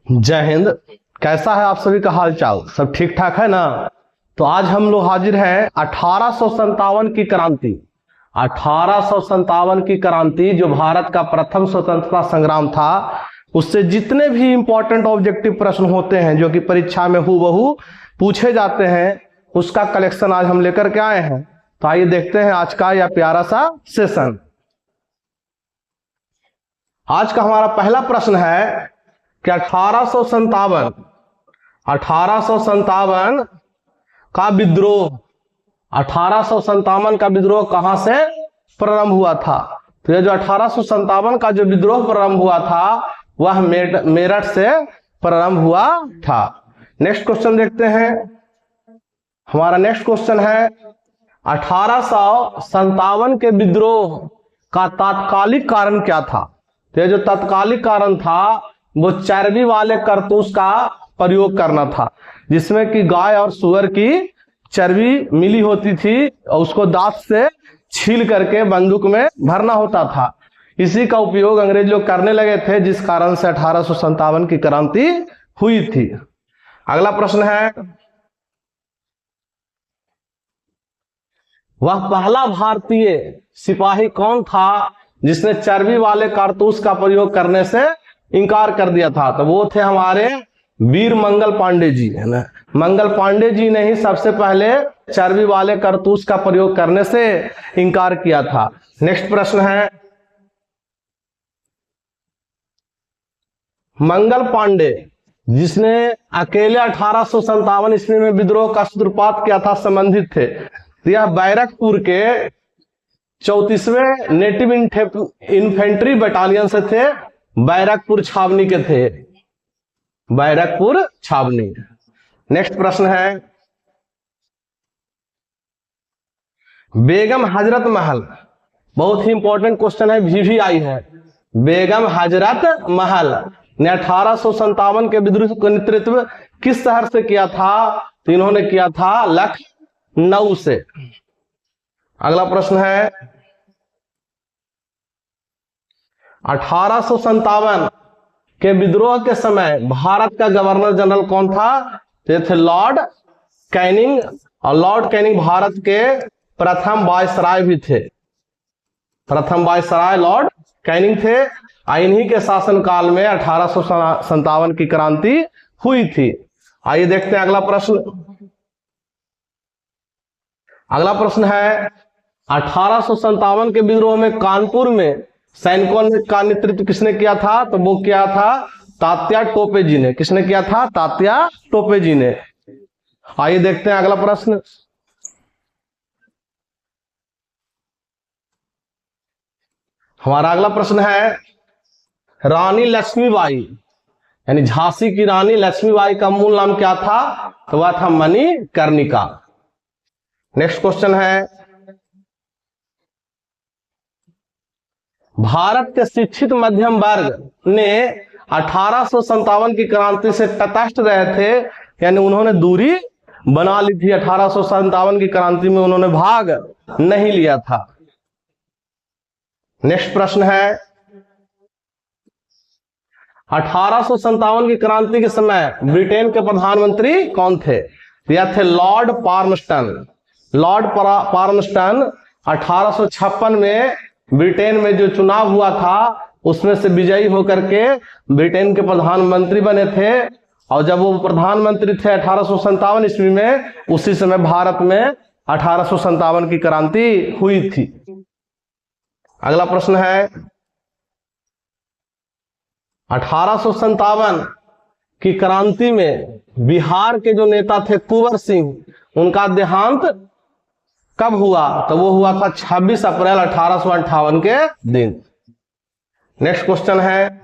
जय हिंद। कैसा है आप सभी का हाल चाल? सब ठीक ठाक है ना? तो आज हम लोग हाजिर हैं 1857 की क्रांति। 1857 की क्रांति जो भारत का प्रथम स्वतंत्रता संग्राम था, उससे जितने भी इंपॉर्टेंट ऑब्जेक्टिव प्रश्न होते हैं जो कि परीक्षा में हूबहू पूछे जाते हैं, उसका कलेक्शन आज हम लेकर के आए हैं। तो आइए देखते हैं आज का यह प्यारा सा सेशन। आज का हमारा पहला प्रश्न है कि 1857 का विद्रोह 1857 का विद्रोह कहां से प्रारंभ हुआ था? तो ये जो 1857 का जो विद्रोह प्रारंभ हुआ था वह मेरठ से प्रारंभ हुआ था। नेक्स्ट क्वेश्चन देखते हैं। हमारा नेक्स्ट क्वेश्चन है 1857 के विद्रोह का तात्कालिक कारण क्या था? तो ये जो तात्कालिक कारण था वो चर्बी वाले कारतूस का प्रयोग करना था, जिसमें कि गाय और सुअर की चर्बी मिली होती थी और उसको दांत से छील करके बंदूक में भरना होता था। इसी का उपयोग अंग्रेज लोग करने लगे थे, जिस कारण से 1857 की क्रांति हुई थी। अगला प्रश्न है, वह पहला भारतीय सिपाही कौन था जिसने चर्बी वाले कारतूस का प्रयोग करने से इनकार कर दिया था? तो वो थे हमारे वीर मंगल पांडे जी, है ना। मंगल पांडे जी ने ही सबसे पहले चर्बी वाले कारतूस का प्रयोग करने से इनकार किया था। नेक्स्ट प्रश्न है, मंगल पांडे जिसने अकेले 1857 ईस्वी में विद्रोह का सूत्रपात किया था, संबंधित थे। यह बैरकपुर के 34वें नेटिव इन्फेंट्री बटालियन से थे, बैरकपुर छावनी के थे, बैरकपुर छावनी। नेक्स्ट प्रश्न है, बेगम हजरत महल, बहुत ही इंपॉर्टेंट क्वेश्चन है, VVI है। बेगम हजरत महल ने 1857 के विद्रोह का नेतृत्व किस शहर से किया था? तो इन्होंने किया था लखनऊ से। अगला प्रश्न है, 1857 के विद्रोह के समय भारत का गवर्नर जनरल कौन था? तो थे लॉर्ड कैनिंग, और लॉर्ड कैनिंग भारत के प्रथम वायसराय भी थे। प्रथम वायसराय लॉर्ड कैनिंग थे। इन्हीं के शासनकाल में 1857 की क्रांति हुई थी। आइए देखते हैं अगला प्रश्न। अगला प्रश्न है, 1857 के विद्रोह में कानपुर में सैनिकों का नेतृत्व किसने किया था? तो वो किया था तात्या टोपे जी ने। किसने किया था? तात्या टोपे जी ने। आइए देखते हैं अगला प्रश्न। हमारा अगला प्रश्न है, रानी लक्ष्मीबाई यानी झांसी की रानी लक्ष्मीबाई का मूल नाम क्या था? तो वह था मणिकर्णिका। नेक्स्ट क्वेश्चन है, भारत के शिक्षित मध्यम वर्ग ने 1857 की क्रांति से तटस्थ रहे थे, यानी उन्होंने दूरी बना ली थी। 1857 की क्रांति में उन्होंने भाग नहीं लिया था। नेक्स्ट प्रश्न है, 1857 की क्रांति के समय ब्रिटेन के प्रधानमंत्री कौन थे? यह थे लॉर्ड पार्मस्टन। लॉर्ड पार्मस्टन 1856 में ब्रिटेन में जो चुनाव हुआ था उसमें से विजयी होकर के ब्रिटेन के प्रधानमंत्री बने थे। और जब वो प्रधानमंत्री थे 1857 ईस्वी में, उसी समय भारत में 1857 की क्रांति हुई थी। अगला प्रश्न है, 1857 की क्रांति में बिहार के जो नेता थे कुंवर सिंह, उनका देहांत कब हुआ? तो वो हुआ था 26 अप्रैल 1858 के दिन। नेक्स्ट क्वेश्चन है,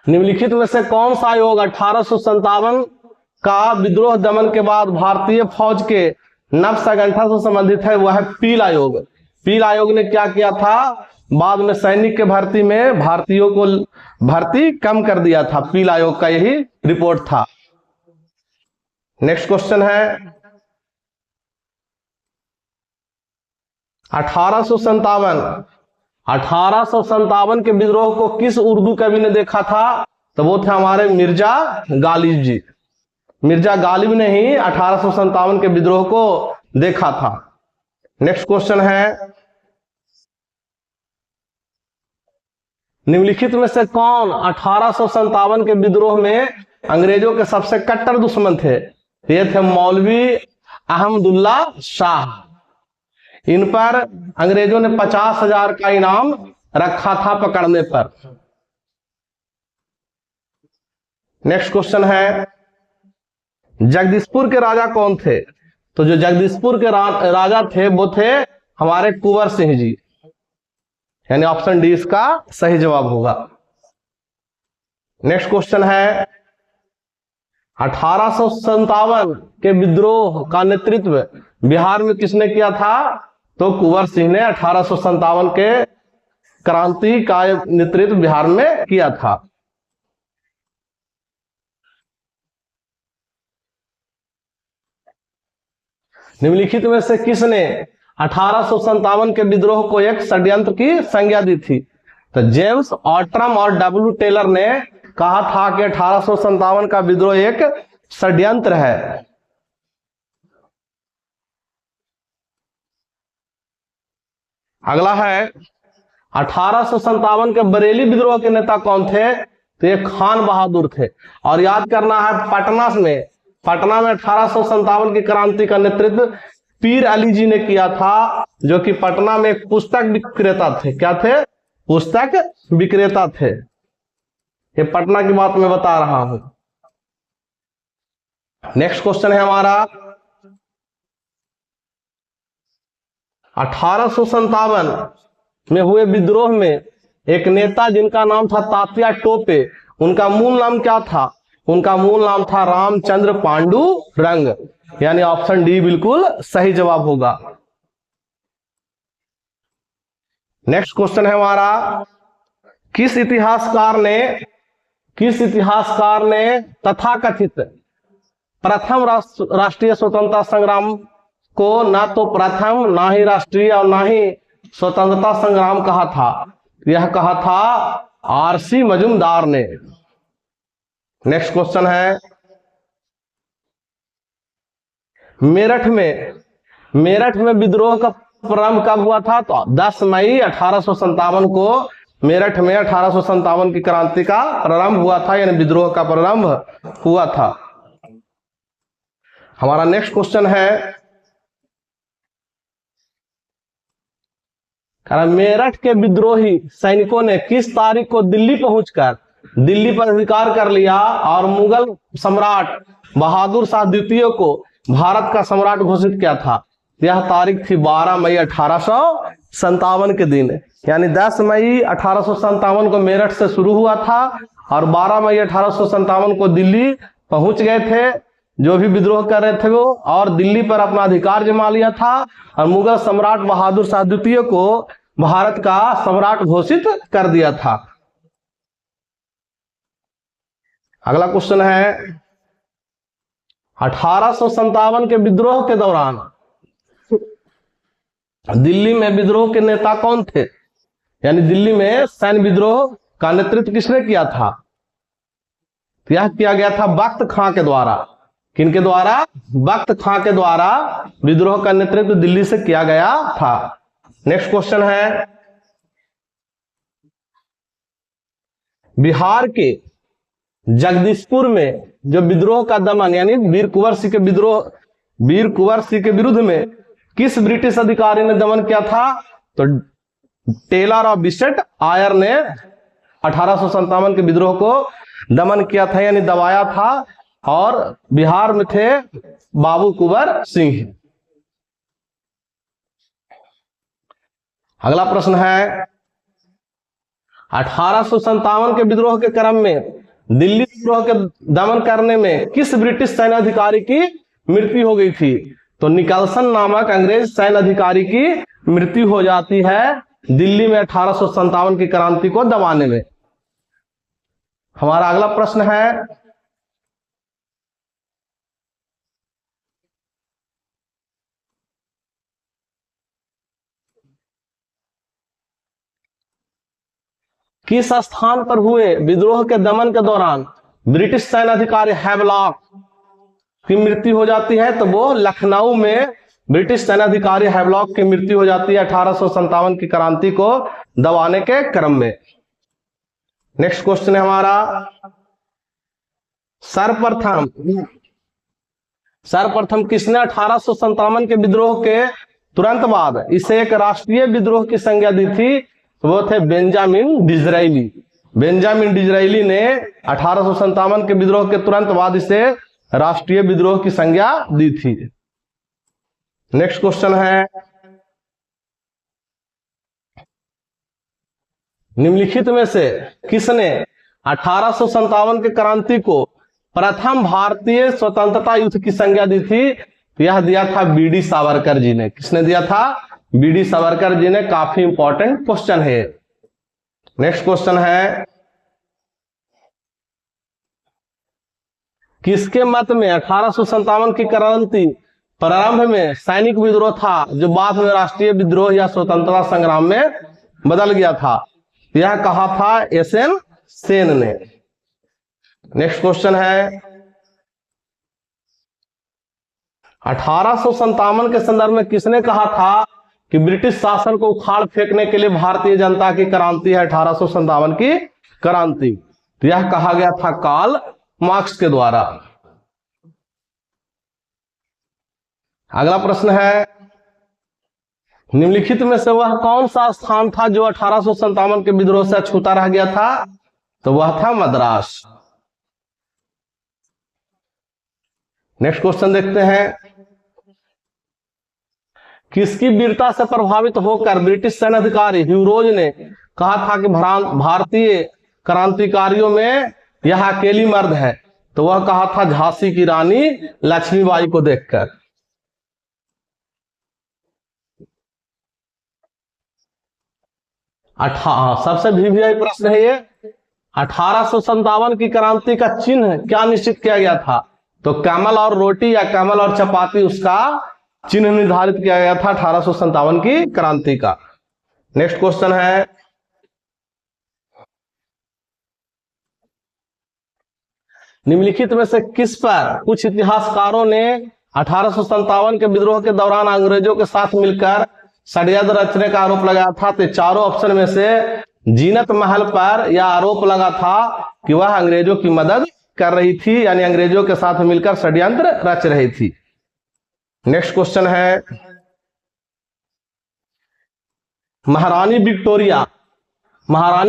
निम्नलिखित में से कौन सा आयोग 1857 का विद्रोह दमन के बाद भारतीय फौज के नव संगठन से संबंधित है? वह है पील आयोग। पील आयोग ने क्या किया था? बाद में सैनिक के भर्ती में भारतीयों को भर्ती कम कर दिया था। पील आयोग का यही रिपोर्ट था। नेक्स्ट क्वेश्चन है, 1857 1857 के विद्रोह को किस उर्दू कवि ने देखा था? तो वो थे हमारे मिर्जा गालिब जी। मिर्जा गालिब ने ही 1857 के विद्रोह को देखा था। नेक्स्ट क्वेश्चन है, निम्नलिखित में से कौन 1857 के विद्रोह में अंग्रेजों के सबसे कट्टर दुश्मन थे? ये थे मौलवी अहमदुल्ला शाह। इन पर अंग्रेजों ने 50,000 का इनाम रखा था पकड़ने पर। नेक्स्ट क्वेश्चन है, जगदीशपुर के राजा कौन थे? तो जो जगदीशपुर के राजा थे वो थे हमारे कुंवर सिंह जी, यानी ऑप्शन डी इसका सही जवाब होगा। नेक्स्ट क्वेश्चन है, 1857 के विद्रोह का नेतृत्व बिहार में किसने किया था? तो कुंवर सिंह ने 1857 के क्रांति का नेतृत्व बिहार में किया था। निम्नलिखिट में से किसने 1857 के विद्रोह को एक षड्यंत्र की संज्ञा दी थी? तो जेम्स ऑट्रम और डब्ल्यू टेलर ने कहा था कि 1857 का विद्रोह एक षड्यंत्र है। अगला है, 1857 के बरेली विद्रोह के नेता कौन थे? तो ये खान बहादुर थे। और याद करना है, पटना में 1857 की क्रांति का नेतृत्व पीर अली जी ने किया था, जो कि पटना में एक पुस्तक विक्रेता थे। क्या थे? पुस्तक विक्रेता थे। ये पटना की बात मैं बता रहा हूं। नेक्स्ट क्वेश्चन है हमारा, 1857 में हुए विद्रोह में एक नेता जिनका नाम था तात्या टोपे, उनका मूल नाम क्या था? उनका मूल नाम था रामचंद्र पांडु रंग, यानी ऑप्शन डी बिल्कुल सही जवाब होगा। नेक्स्ट क्वेश्चन है हमारा, किस इतिहासकार ने तथाकथित प्रथम राष्ट्रीय स्वतंत्रता संग्राम को ना तो प्रथम, ना ही राष्ट्रीय और ना ही स्वतंत्रता संग्राम कहा था? यह कहा था आरसी मजूमदार ने। नेक्स्ट क्वेश्चन है, मेरठ में विद्रोह का प्रारंभ कब हुआ था? तो 10 मई 1857 को मेरठ में 1857 की क्रांति का प्रारंभ हुआ था, यानी विद्रोह का प्रारंभ हुआ था। हमारा नेक्स्ट क्वेश्चन है, मेरठ के विद्रोही सैनिकों ने किस तारीख को दिल्ली पहुंचकर दिल्ली पर अधिकार कर लिया और मुगल सम्राट बहादुर शाह द्वितीय को भारत का सम्राट घोषित किया था? यह तारीख थी 12 मई 1857 के दिन, यानी 10 मई 1857 को मेरठ से शुरू हुआ था और 12 मई 1857 को दिल्ली पहुंच गए थे जो भी विद्रोह कर रहे थे वो, और दिल्ली पर अपना अधिकार जमा लिया था और मुगल सम्राट बहादुर शाह द्वितीय को भारत का सम्राट घोषित कर दिया था। अगला क्वेश्चन है, 1857 के विद्रोह के दौरान दिल्ली में विद्रोह के नेता कौन थे? यानी दिल्ली में सैन्य विद्रोह का नेतृत्व किसने किया था? यह किया गया था बख्त खां के द्वारा। किनके द्वारा? बख्त खां के द्वारा विद्रोह का नेतृत्व दिल्ली से किया गया था। नेक्स्ट क्वेश्चन है, बिहार के जगदीशपुर में जो विद्रोह का दमन, यानी वीर कुंवर सिंह के विरुद्ध में किस ब्रिटिश अधिकारी ने दमन किया था? तो टेलर और बिशप आयर ने 1857 के विद्रोह को दमन किया था, यानी दबाया था, और बिहार में थे बाबू कुंवर सिंह। अगला प्रश्न है, 1857 के विद्रोह के क्रम में दिल्ली विद्रोह के दमन करने में किस ब्रिटिश सैन्य अधिकारी की मृत्यु हो गई थी? तो निकलसन नामक अंग्रेज सैन्य अधिकारी की मृत्यु हो जाती है दिल्ली में 1857 की क्रांति को दबाने में। हमारा अगला प्रश्न है, किस स्थान पर हुए विद्रोह के दमन के दौरान ब्रिटिश सैन्य अधिकारी हैवलॉक की मृत्यु हो जाती है? तो वो लखनऊ में ब्रिटिश सैन्य अधिकारी हैवलॉक की मृत्यु हो जाती है 1857 की क्रांति को दबाने के क्रम में। नेक्स्ट क्वेश्चन है हमारा, सर्वप्रथम किसने 1857 के विद्रोह के तुरंत बाद इसे एक राष्ट्रीय विद्रोह की संज्ञा दी थी? वो थे बेंजामिन डिज़रायली। बेंजामिन डिज़रायली ने 1857 के विद्रोह के तुरंत बाद इसे राष्ट्रीय विद्रोह की संज्ञा दी थी। नेक्स्ट क्वेश्चन है, निम्नलिखित में से किसने 1857 के क्रांति को प्रथम भारतीय स्वतंत्रता युद्ध की संज्ञा दी थी? यह दिया था बीडी सावरकर जी ने। किसने दिया था? बीडी सावरकर जी ने। काफी इंपॉर्टेंट क्वेश्चन है। नेक्स्ट क्वेश्चन है, किसके मत में 1857 की क्रांति प्रारंभ में सैनिक विद्रोह था जो बाद में राष्ट्रीय विद्रोह या स्वतंत्रता संग्राम में बदल गया था? यह कहा था एसएन सेन ने। नेक्स्ट क्वेश्चन है, 1857 के संदर्भ में किसने कहा था कि ब्रिटिश शासन को उखाड़ फेंकने के लिए भारतीय जनता की क्रांति है 1857 की क्रांति? यह कहा गया था कार्ल मार्क्स के द्वारा। अगला प्रश्न है, निम्नलिखित में से वह कौन सा स्थान था जो 1857 के विद्रोह से अछूता रह गया था? तो वह था मद्रास। नेक्स्ट क्वेश्चन देखते हैं, किसकी वीरता से प्रभावित होकर ब्रिटिश सैन्य अधिकारी ह्यू रोज ने कहा था कि भारतीय क्रांतिकारियों में यह अकेली मर्द है? तो वह कहा था झांसी की रानी लक्ष्मीबाई को देखकर। सबसे वीवीआई प्रश्न है ये, 1857 की क्रांति का चिन्ह क्या निश्चित किया गया था? तो कमल और रोटी या कमल और चपाती उसका चिन्ह निर्धारित किया गया था 1857 की क्रांति का। नेक्स्ट क्वेश्चन है, निम्नलिखित में से किस पर कुछ इतिहासकारों ने 1857 के विद्रोह के दौरान अंग्रेजों के साथ मिलकर षड्यंत्र रचने का आरोप लगाया था? तो चारों ऑप्शन में से जीनत महल पर यह आरोप लगा था कि वह अंग्रेजों की मदद कर रही थी, यानी अंग्रेजों के साथ मिलकर षड्यंत्र रच रही थी। नेक्स्ट क्वेश्चन है, महारानी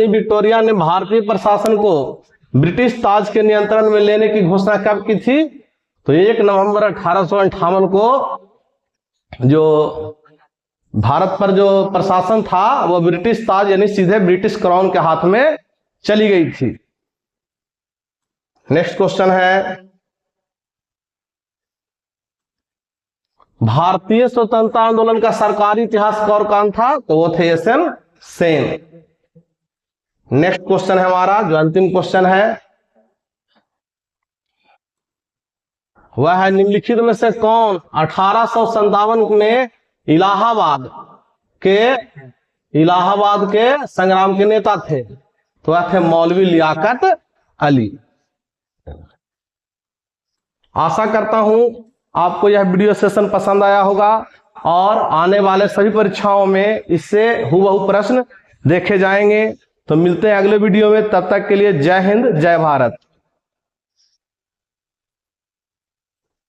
विक्टोरिया ने भारतीय प्रशासन को ब्रिटिश ताज के नियंत्रण में लेने की घोषणा कब की थी? तो 1 नवंबर 1858 को जो भारत पर जो प्रशासन था वो ब्रिटिश ताज यानी सीधे ब्रिटिश क्राउन के हाथ में चली गई थी। नेक्स्ट क्वेश्चन है, भारतीय स्वतंत्रता आंदोलन का सरकारी इतिहासकार कौन था? तो वो थे एसएन सेन। नेक्स्ट क्वेश्चन है हमारा जो अंतिम क्वेश्चन है वह है, निम्नलिखित में से कौन 1857 में इलाहाबाद के संग्राम के नेता थे? तो वह थे मौलवी लियाकत अली। आशा करता हूं आपको यह वीडियो सेशन पसंद आया होगा और आने वाले सभी परीक्षाओं में इससे हूबहू प्रश्न देखे जाएंगे। तो मिलते हैं अगले वीडियो में, तब तक के लिए जय हिंद जय भारत।